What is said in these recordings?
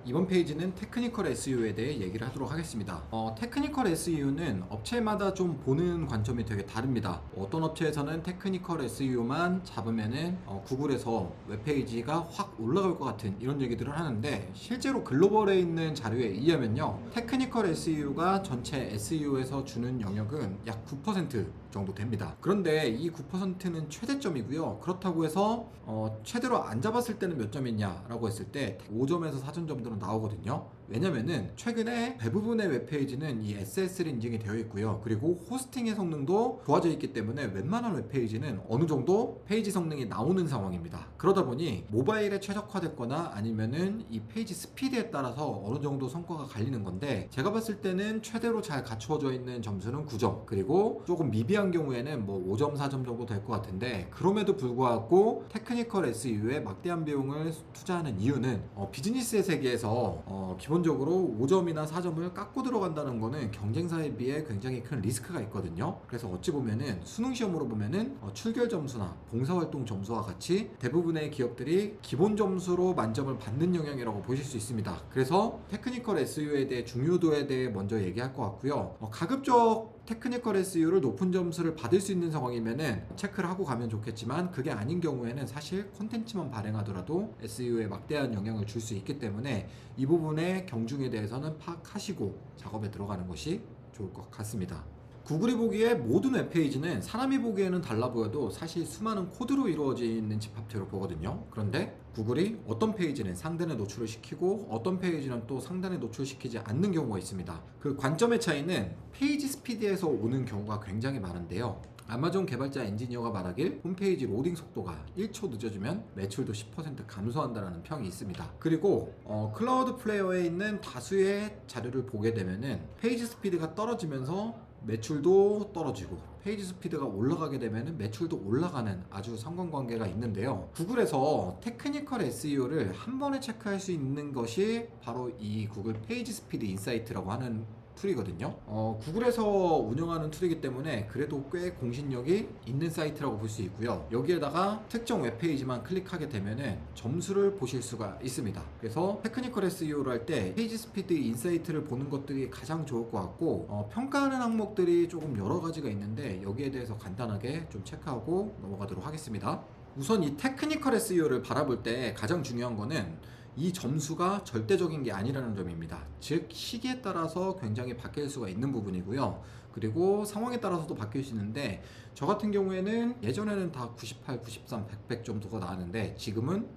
이번 페이지는 테크니컬 SEO에 대해 얘기를 하도록 하겠습니다. 테크니컬 SEO는 업체마다 좀 보는 관점이 되게 다릅니다. 어떤 업체에서는 테크니컬 SEO만 잡으면은 구글에서 웹페이지가 확 올라갈 것 같은 이런 얘기들을 하는데, 실제로 글로벌에 있는 자료에 의하면요, 테크니컬 SEO가 전체 SEO에서 주는 영역은 약 9% 정도 됩니다. 그런데 이 9%는 최대점이고요. 그렇다고 해서 최대로 안 잡았을 때는 몇 점이냐라고 했을 때 5점에서 4점 정도는 나오거든요. 왜냐면은 최근에 대부분의 웹페이지는 이 SSL 인증이 되어 있고요. 그리고 호스팅의 성능도 좋아져 있기 때문에 웬만한 웹페이지는 어느 정도 페이지 성능이 나오는 상황입니다. 그러다 보니 모바일에 최적화됐거나 아니면은 이 페이지 스피드에 따라서 어느 정도 성과가 갈리는 건데, 제가 봤을 때는 최대로 잘 갖추어져 있는 점수는 9점, 그리고 조금 미비한 경우에는 뭐 5점, 4점 정도 될 것 같은데, 그럼에도 불구하고 테크니컬 SEO에 막대한 비용을 투자하는 이유는 비즈니스의 세계에서 기본적으로 5점이나 4점을 깎고 들어간다는 거는 경쟁사에 비해 굉장히 큰 리스크가 있거든요. 그래서 어찌 보면은 수능 시험으로 보면은 출결 점수나 봉사활동 점수와 같이 대부분의 기업들이 기본 점수로 만점을 받는 영역이라고 보실 수 있습니다. 그래서 테크니컬 SEO에 대해 중요도에 대해 먼저 얘기할 것 같고요. 가급적 테크니컬 SEO를 높은 점수를 받을 수 있는 상황이면은 체크를 하고 가면 좋겠지만, 그게 아닌 경우에는 사실 콘텐츠만 발행하더라도 SEO에 막대한 영향을 줄 수 있기 때문에 이 부분의 경중에 대해서는 파악하시고 작업에 들어가는 것이 좋을 것 같습니다. 구글이 보기에 모든 웹페이지는 사람이 보기에는 달라 보여도 사실 수많은 코드로 이루어져 있는 집합체로 보거든요. 그런데 구글이 어떤 페이지는 상단에 노출을 시키고 어떤 페이지는 또 상단에 노출시키지 않는 경우가 있습니다. 그 관점의 차이는 페이지 스피드에서 오는 경우가 굉장히 많은데요. 아마존 개발자 엔지니어가 말하길 홈페이지 로딩 속도가 1초 늦어지면 매출도 10% 감소한다는 평이 있습니다. 그리고 클라우드 플레이어에 있는 다수의 자료를 보게 되면은 페이지 스피드가 떨어지면서 매출도 떨어지고, 페이지 스피드가 올라가게 되면 매출도 올라가는 아주 상관관계가 있는데요. 구글에서 테크니컬 SEO를 한 번에 체크할 수 있는 것이 바로 이 구글 페이지 스피드 인사이트라고 하는 툴이거든요. 구글에서 운영하는 툴이기 때문에 그래도 꽤 공신력이 있는 사이트라고 볼 수 있고요. 여기에다가 특정 웹페이지만 클릭하게 되면은 점수를 보실 수가 있습니다. 그래서 테크니컬 SEO를 할 때 페이지 스피드 인사이트를 보는 것들이 가장 좋을 것 같고, 평가하는 항목들이 조금 여러 가지가 있는데 여기에 대해서 간단하게 좀 체크하고 넘어가도록 하겠습니다. 우선 이 테크니컬 SEO를 바라볼 때 가장 중요한 거는 이 점수가 절대적인 게 아니라는 점입니다. 즉, 시기에 따라서 굉장히 바뀔 수가 있는 부분이고요. 그리고 상황에 따라서도 바뀔 수 있는데, 저 같은 경우에는 예전에는 다 98, 93, 100 정도가 나왔는데 지금은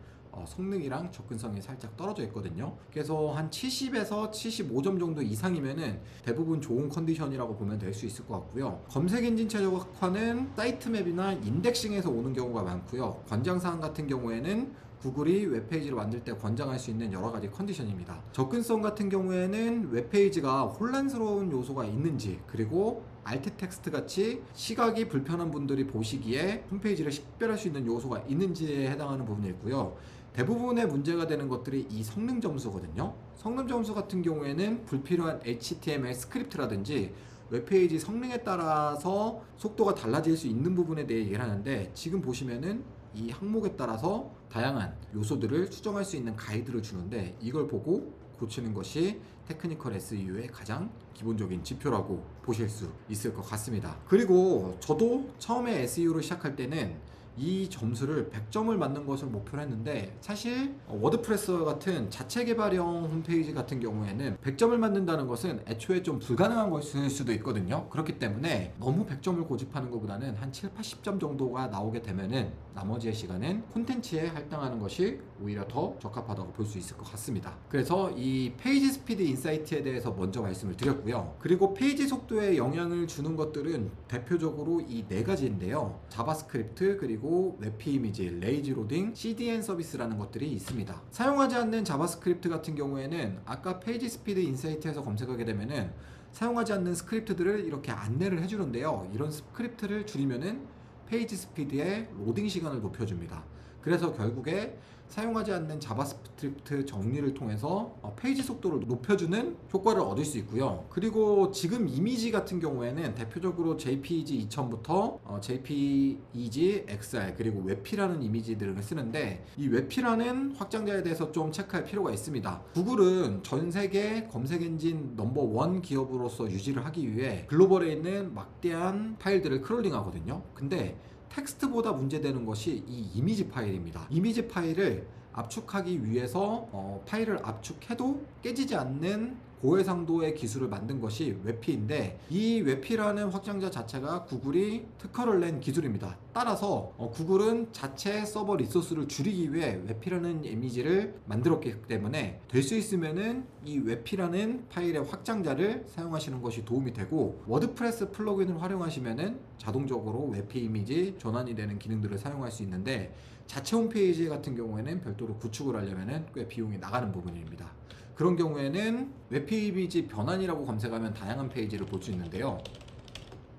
성능이랑 접근성이 살짝 떨어져 있거든요. 그래서 한 70에서 75점 정도 이상이면은 대부분 좋은 컨디션이라고 보면 될 수 있을 것 같고요. 검색 엔진 최적화는 사이트맵이나 인덱싱에서 오는 경우가 많고요. 권장사항 같은 경우에는 구글이 웹페이지를 만들 때 권장할 수 있는 여러 가지 컨디션입니다. 접근성 같은 경우에는 웹페이지가 혼란스러운 요소가 있는지, 그리고 알트 텍스트 같이 시각이 불편한 분들이 보시기에 홈페이지를 식별할 수 있는 요소가 있는지에 해당하는 부분이 있고요. 대부분의 문제가 되는 것들이 이 성능 점수거든요. 성능 점수 같은 경우에는 불필요한 HTML 스크립트라든지 웹페이지 성능에 따라서 속도가 달라질 수 있는 부분에 대해 얘기를 하는데, 지금 보시면은 이 항목에 따라서 다양한 요소들을 수정할 수 있는 가이드를 주는데, 이걸 보고 고치는 것이 테크니컬 SEO의 가장 기본적인 지표라고 보실 수 있을 것 같습니다. 그리고 저도 처음에 SEO를 시작할 때는 이 점수를 100점을 맞는 것을 목표로 했는데, 사실 워드프레스 같은 자체 개발형 홈페이지 같은 경우에는 100점을 맞는다는 것은 애초에 좀 불가능한 것일 수도 있거든요. 그렇기 때문에 너무 100점을 고집하는 것보다는 한 7, 80점 정도가 나오게 되면은 나머지의 시간은 콘텐츠에 할당하는 것이 오히려 더 적합하다고 볼 수 있을 것 같습니다. 그래서 이 페이지 스피드 인사이트에 대해서 먼저 말씀을 드렸고요. 그리고 페이지 속도에 영향을 주는 것들은 대표적으로 이 네 가지인데요. 자바스크립트, 그리고 웹피 이미지, 레이지 로딩, CDN 서비스라는 것들이 있습니다. 사용하지 않는 자바스크립트 같은 경우에는 아까 페이지 스피드 인사이트에서 검색하게 되면은 사용하지 않는 스크립트들을 이렇게 안내를 해주는데요. 이런 스크립트를 줄이면은 페이지 스피드의 로딩 시간을 높여줍니다. 그래서 결국에 사용하지 않는 자바스크립트 정리를 통해서 페이지 속도를 높여주는 효과를 얻을 수 있고요. 그리고 지금 이미지 같은 경우에는 대표적으로 JPEG 2000부터 JPEG XR 그리고 웹피라는 이미지들을 쓰는데, 이 웹피라는 확장자에 대해서 좀 체크할 필요가 있습니다. 구글은 전 세계 검색 엔진 넘버1 기업으로서 유지를 하기 위해 글로벌에 있는 막대한 파일들을 크롤링 하거든요. 근데 텍스트보다 문제되는 것이 이 이미지 파일입니다. 이미지 파일을 압축하기 위해서 파일을 압축해도 깨지지 않는 고해상도의 기술을 만든 것이 웹피인데, 이 웹피라는 확장자 자체가 구글이 특허를 낸 기술입니다. 따라서 구글은 자체 서버 리소스를 줄이기 위해 웹피라는 이미지를 만들었기 때문에 될 수 있으면은 이 웹피라는 파일의 확장자를 사용하시는 것이 도움이 되고, 워드프레스 플러그인을 활용하시면은 자동적으로 웹피 이미지 전환이 되는 기능들을 사용할 수 있는데, 자체 홈페이지 같은 경우에는 별도로 구축을 하려면은 꽤 비용이 나가는 부분입니다. 그런 경우에는 웹피 이미지 변환이라고 검색하면 다양한 페이지를 볼 수 있는데요.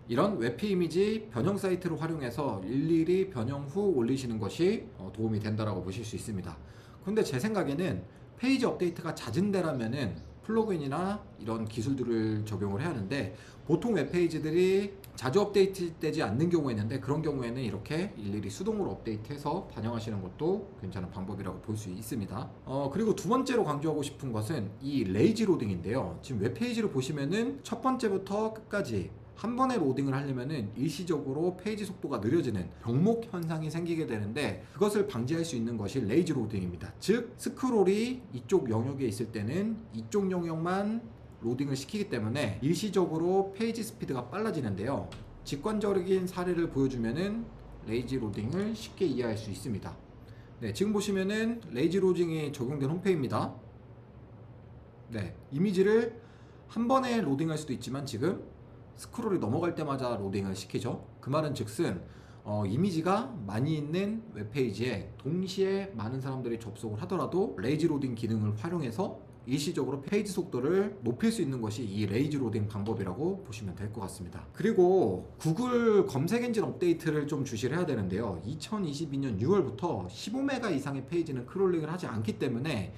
이런 웹피 이미지 변형 사이트를 활용해서 일일이 변형 후 올리시는 것이 도움이 된다라고 보실 수 있습니다. 근데 제 생각에는 페이지 업데이트가 잦은 데라면은 플러그인이나 이런 기술들을 적용을 해야 하는데, 보통 웹페이지들이 자주 업데이트되지 않는 경우가 있는데, 그런 경우에는 이렇게 일일이 수동으로 업데이트해서 반영하시는 것도 괜찮은 방법이라고 볼 수 있습니다. 그리고 두 번째로 강조하고 싶은 것은 이 레이지 로딩인데요. 지금 웹페이지를 보시면은 첫 번째부터 끝까지 한 번에 로딩을 하려면은 일시적으로 페이지 속도가 느려지는 병목 현상이 생기게 되는데, 그것을 방지할 수 있는 것이 레이지 로딩입니다. 즉 스크롤이 이쪽 영역에 있을 때는 이쪽 영역만 로딩을 시키기 때문에 일시적으로 페이지 스피드가 빨라지는데요. 직관적인 사례를 보여주면은 레이지 로딩을 쉽게 이해할 수 있습니다. 네, 지금 보시면은 레이지 로딩이 적용된 홈페이지입니다. 네, 이미지를 한 번에 로딩할 수도 있지만 지금 스크롤이 넘어갈 때마다 로딩을 시키죠. 그 말은 즉슨 이미지가 많이 있는 웹페이지에 동시에 많은 사람들이 접속을 하더라도 레이지 로딩 기능을 활용해서 일시적으로 페이지 속도를 높일 수 있는 것이 이 레이지 로딩 방법이라고 보시면 될 것 같습니다. 그리고 구글 검색 엔진 업데이트를 좀 주시를 해야 되는데요. 2022년 6월부터 15메가 이상의 페이지는 크롤링을 하지 않기 때문에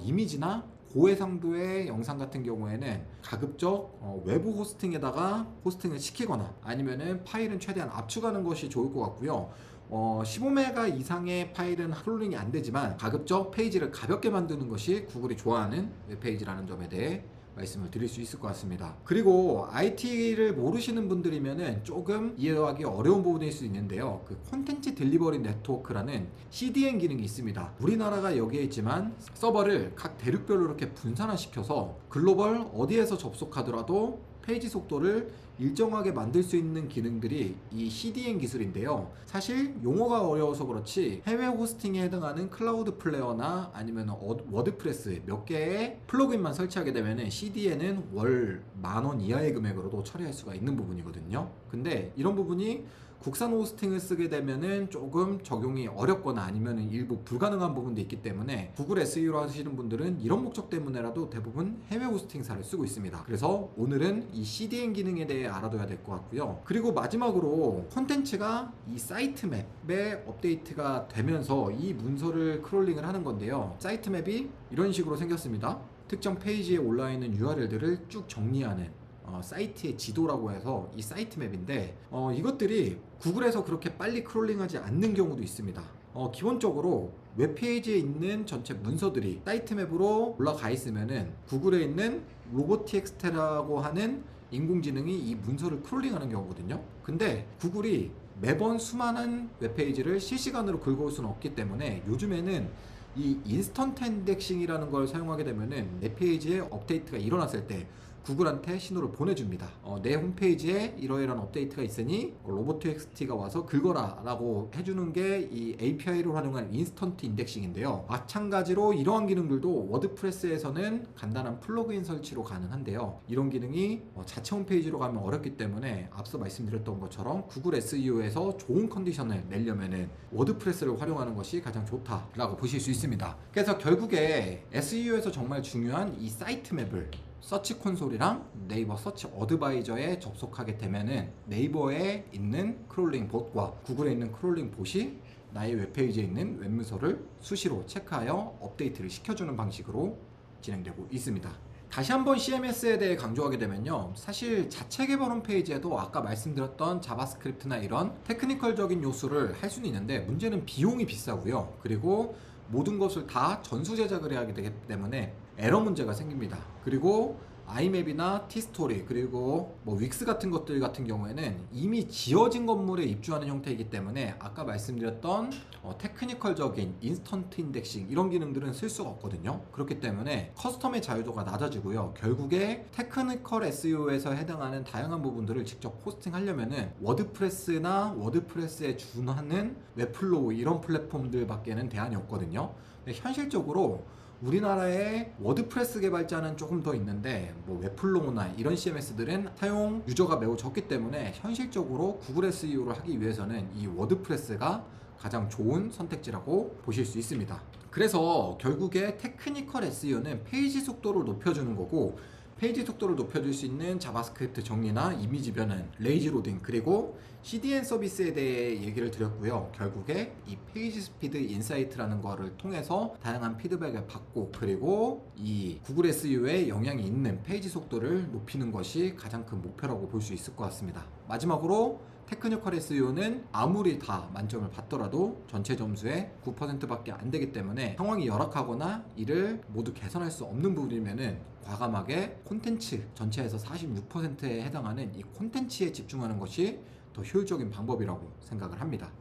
이미지나 고해상도의 영상 같은 경우에는 가급적 외부 호스팅에다가 호스팅을 시키거나 아니면은 파일은 최대한 압축하는 것이 좋을 것 같고요. 15메가 이상의 파일은 크롤링이 안 되지만 가급적 페이지를 가볍게 만드는 것이 구글이 좋아하는 웹페이지라는 점에 대해 말씀을 드릴 수 있을 것 같습니다. 그리고 IT를 모르시는 분들이면은 조금 이해하기 어려운 부분일 수 있는데요. 그 콘텐츠 딜리버리 네트워크라는 CDN 기능이 있습니다. 우리나라가 여기에 있지만 서버를 각 대륙별로 이렇게 분산화시켜서 글로벌 어디에서 접속하더라도 페이지 속도를 일정하게 만들 수 있는 기능들이 이 CDN 기술인데요. 사실 용어가 어려워서 그렇지 해외 호스팅에 해당하는 클라우드 플레이어나 아니면 워드프레스 몇 개의 플러그인만 설치하게 되면 CDN은 월 10,000원 이하의 금액으로도 처리할 수가 있는 부분이거든요. 근데 이런 부분이 국산 호스팅을 쓰게 되면은 조금 적용이 어렵거나 아니면 일부 불가능한 부분도 있기 때문에 구글 SEO로 하시는 분들은 이런 목적 때문에라도 대부분 해외 호스팅사를 쓰고 있습니다. 그래서 오늘은 이 CDN 기능에 대해 알아둬야 될 것 같고요. 그리고 마지막으로 콘텐츠가 이 사이트 맵에 업데이트가 되면서 이 문서를 크롤링을 하는 건데요. 사이트 맵이 이런 식으로 생겼습니다. 특정 페이지에 올라있는 URL들을 쭉 정리하는 사이트의 지도라고 해서 이 사이트 맵인데, 이것들이 구글에서 그렇게 빨리 크롤링하지 않는 경우도 있습니다. 기본적으로 웹페이지에 있는 전체 문서들이 사이트 맵으로 올라가 있으면은 구글에 있는 로보TXT라고 하는 인공지능이 이 문서를 크롤링하는 경우거든요. 근데 구글이 매번 수많은 웹페이지를 실시간으로 긁어올 수는 없기 때문에 요즘에는 이 인스턴트 인덱싱이라는 걸 사용하게 되면은 내 페이지에 업데이트가 일어났을 때 구글한테 신호를 보내줍니다. 내 홈페이지에 이러이러한 업데이트가 있으니 로보트XT가 와서 긁어라 라고 해주는 게 이 API를 활용한 인스턴트 인덱싱인데요. 마찬가지로 이러한 기능들도 워드프레스에서는 간단한 플러그인 설치로 가능한데요. 이런 기능이 자체 홈페이지로 가면 어렵기 때문에 앞서 말씀드렸던 것처럼 구글 SEO에서 좋은 컨디션을 내려면은 워드프레스를 활용하는 것이 가장 좋다라고 보실 수 있습니다. 그래서 결국에 SEO에서 정말 중요한 이 사이트 맵을 서치 콘솔이랑 네이버 서치 어드바이저에 접속하게 되면은 네이버에 있는 크롤링 봇과 구글에 있는 크롤링 봇이 나의 웹페이지에 있는 웹문서를 수시로 체크하여 업데이트를 시켜주는 방식으로 진행되고 있습니다. 다시 한번 CMS에 대해 강조하게 되면요, 사실 자체 개발 홈페이지에도 아까 말씀드렸던 자바스크립트나 이런 테크니컬적인 요소를 할 수는 있는데, 문제는 비용이 비싸고요, 그리고 모든 것을 다 전수 제작을 해야 되기 때문에 에러 문제가 생깁니다. 그리고 아이맵이나 티스토리, 그리고 뭐 윅스 같은 것들 같은 경우에는 이미 지어진 건물에 입주하는 형태이기 때문에 아까 말씀드렸던 테크니컬적인 인스턴트 인덱싱 이런 기능들은 쓸 수가 없거든요. 그렇기 때문에 커스텀의 자유도가 낮아지고요, 결국에 테크니컬 SEO에서 해당하는 다양한 부분들을 직접 포스팅하려면은 워드프레스나 워드프레스에 준하는 웹플로우 이런 플랫폼들밖에는 대안이 없거든요. 근데 현실적으로 우리나라의 워드프레스 개발자는 조금 더 있는데, 뭐 웹플로우나 이런 CMS들은 사용 유저가 매우 적기 때문에 현실적으로 구글 SEO를 하기 위해서는 이 워드프레스가 가장 좋은 선택지라고 보실 수 있습니다. 그래서 결국에 테크니컬 SEO는 페이지 속도를 높여주는 거고, 페이지 속도를 높여줄 수 있는 자바스크립트 정리나 이미지 변환, 레이지 로딩, 그리고 CDN 서비스에 대해 얘기를 드렸고요. 결국에 이 페이지 스피드 인사이트라는 거를 통해서 다양한 피드백을 받고, 그리고 이 구글 SEO에 영향이 있는 페이지 속도를 높이는 것이 가장 큰 목표라고 볼 수 있을 것 같습니다. 마지막으로 테크니컬 SEO는 아무리 다 만점을 받더라도 전체 점수의 9%밖에 안 되기 때문에 상황이 열악하거나 이를 모두 개선할 수 없는 부분이면은 과감하게 콘텐츠 전체에서 46%에 해당하는 이 콘텐츠에 집중하는 것이 더 효율적인 방법이라고 생각을 합니다.